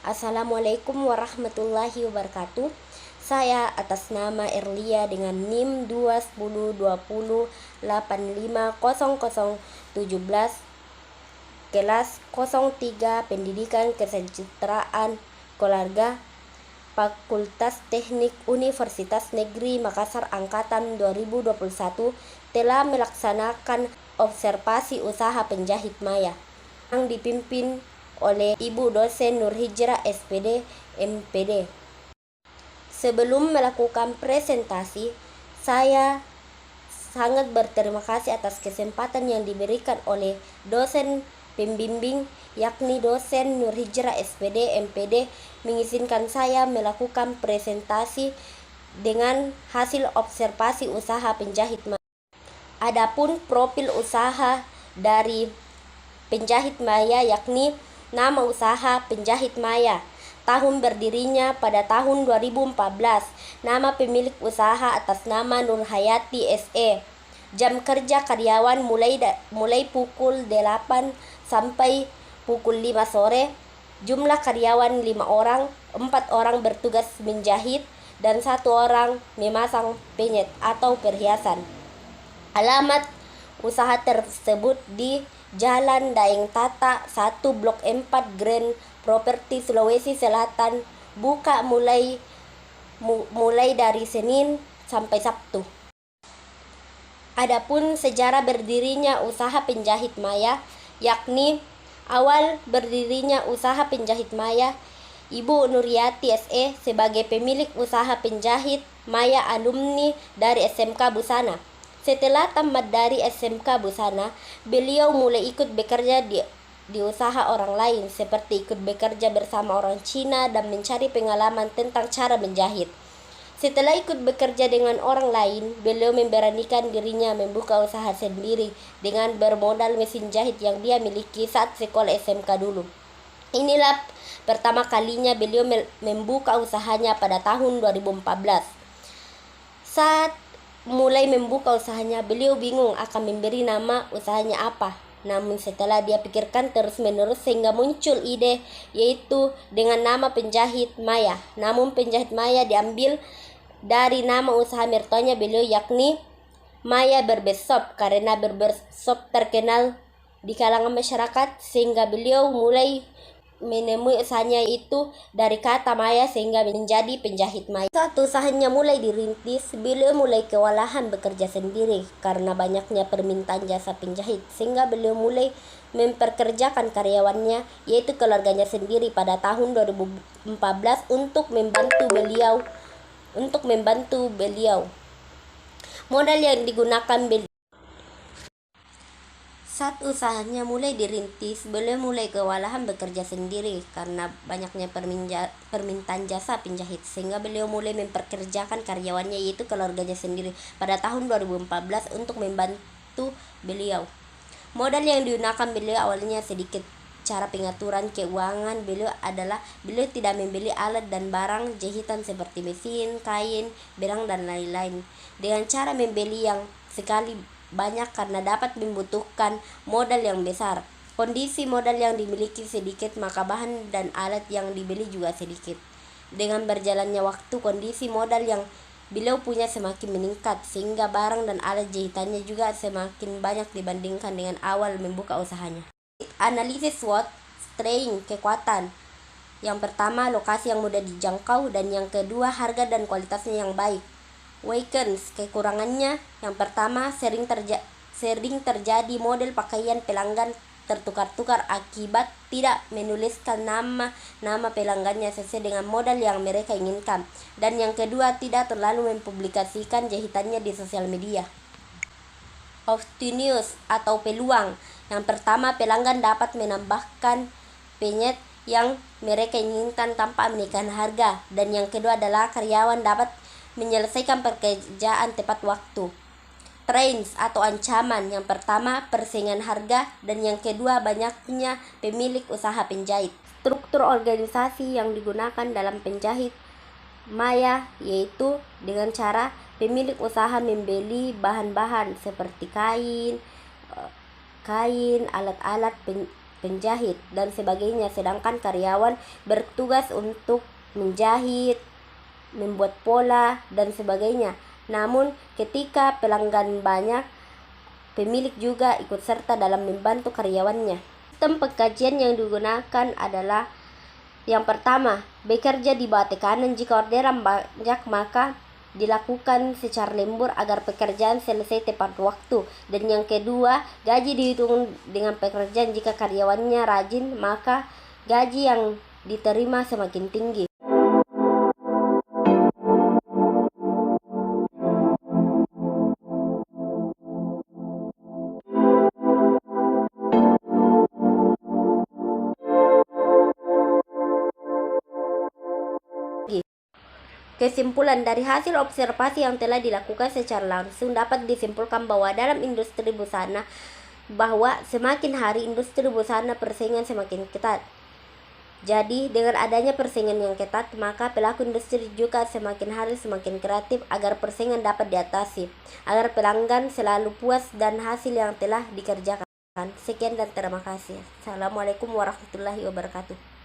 Assalamualaikum warahmatullahi wabarakatuh. Saya atas nama Erlia dengan NIM 21020850017 kelas 03 Pendidikan Kesejahteraan Keluarga Fakultas Teknik Universitas Negeri Makassar Angkatan 2021 telah melaksanakan observasi usaha penjahit maya yang dipimpin oleh Ibu Dosen Nur Hijrah SPD MPD. Sebelum melakukan presentasi, saya sangat berterima kasih atas kesempatan yang diberikan oleh dosen pembimbing, yakni dosen Nur Hijrah SPD MPD, mengizinkan saya melakukan presentasi dengan hasil observasi usaha penjahit maya. Adapun profil usaha dari penjahit maya yakni nama usaha penjahit maya, tahun berdirinya pada tahun 2014, nama pemilik usaha atas nama Nur Hayati SE, jam kerja karyawan mulai pukul 8 sampai pukul 5 sore, jumlah karyawan 5 orang, 4 orang bertugas menjahit dan 1 orang memasang penyet atau perhiasan. Alamat usaha tersebut di Jalan Daeng Tata 1 Blok 4 Grand Property Sulawesi Selatan, buka mulai dari Senin sampai Sabtu. Adapun sejarah berdirinya usaha penjahit maya, yakni awal berdirinya usaha penjahit maya, Ibu Nuriyati SE sebagai pemilik usaha penjahit maya alumni dari SMK Busana. Setelah tamat dari SMK Busana, beliau mulai ikut bekerja di usaha orang lain, seperti ikut bekerja bersama orang Cina dan mencari pengalaman tentang cara menjahit. Setelah ikut bekerja dengan orang lain, beliau memberanikan dirinya membuka usaha sendiri dengan bermodal mesin jahit yang dia miliki saat sekolah SMK dulu. Inilah pertama kalinya beliau membuka usahanya pada tahun 2014. Saat mulai membuka usahanya, beliau bingung akan memberi nama usahanya apa. Namun setelah dia pikirkan terus-menerus sehingga muncul ide, yaitu dengan nama penjahit maya. Namun penjahit maya diambil dari nama usaha mertuanya beliau, yakni Maya Barbershop, karena barbershop terkenal di kalangan masyarakat, sehingga beliau mulai menemui usahanya itu dari kata maya sehingga menjadi penjahit maya. Saat usahanya mulai dirintis, beliau mulai kewalahan bekerja sendiri karena banyaknya permintaan jasa penjahit, sehingga beliau mulai memperkerjakan karyawannya, yaitu keluarganya sendiri pada tahun 2014 untuk membantu beliau. Modal yang digunakan saat usahanya mulai dirintis, beliau mulai kewalahan bekerja sendiri karena banyaknya permintaan jasa penjahit, sehingga beliau mulai memperkerjakan karyawannya, yaitu keluarganya sendiri pada tahun 2014 untuk membantu beliau. Modal yang digunakan beliau awalnya sedikit. Cara pengaturan keuangan beliau adalah beliau tidak membeli alat dan barang jahitan seperti mesin, kain, benang dan lain-lain dengan cara membeli yang sekali banyak karena dapat membutuhkan modal yang besar. Kondisi modal yang dimiliki sedikit, maka bahan dan alat yang dibeli juga sedikit. Dengan berjalannya waktu, kondisi modal yang beliau punya semakin meningkat, sehingga barang dan alat jahitannya juga semakin banyak dibandingkan dengan awal membuka usahanya. Analisis SWOT, strength, kekuatan. Yang pertama, lokasi yang mudah dijangkau, dan yang kedua, harga dan kualitasnya yang baik. Weakness, kekurangannya, yang pertama, sering terjadi model pakaian pelanggan tertukar-tukar akibat tidak menuliskan nama pelanggannya sesuai dengan model yang mereka inginkan. Dan yang kedua, tidak terlalu mempublikasikan jahitannya di sosial media. Opportunities atau peluang. Yang pertama, pelanggan dapat menambahkan penyet yang mereka inginkan tanpa menaikkan harga. Dan yang kedua adalah karyawan dapat menyelesaikan pekerjaan tepat waktu. Trends atau ancaman. Yang pertama, persaingan harga, dan yang kedua, banyaknya pemilik usaha penjahit. Struktur organisasi yang digunakan dalam penjahit maya yaitu dengan cara pemilik usaha membeli bahan-bahan seperti kain, alat-alat penjahit dan sebagainya, sedangkan karyawan bertugas untuk menjahit, membuat pola dan sebagainya. Namun ketika pelanggan banyak, pemilik juga ikut serta dalam membantu karyawannya. Sistem pengkajian yang digunakan adalah yang pertama, bekerja di bawah tekanan. Jika orderan banyak, maka dilakukan secara lembur agar pekerjaan selesai tepat waktu. Dan yang kedua, gaji dihitung dengan pekerjaan. Jika karyawannya rajin, maka gaji yang diterima semakin tinggi. Kesimpulan dari hasil observasi yang telah dilakukan secara langsung dapat disimpulkan bahwa dalam industri busana bahwa semakin hari industri busana persaingan semakin ketat. Jadi dengan adanya persaingan yang ketat, maka pelaku industri juga semakin hari semakin kreatif agar persaingan dapat diatasi, agar pelanggan selalu puas dan hasil yang telah dikerjakan. Sekian dan terima kasih. Assalamualaikum warahmatullahi wabarakatuh.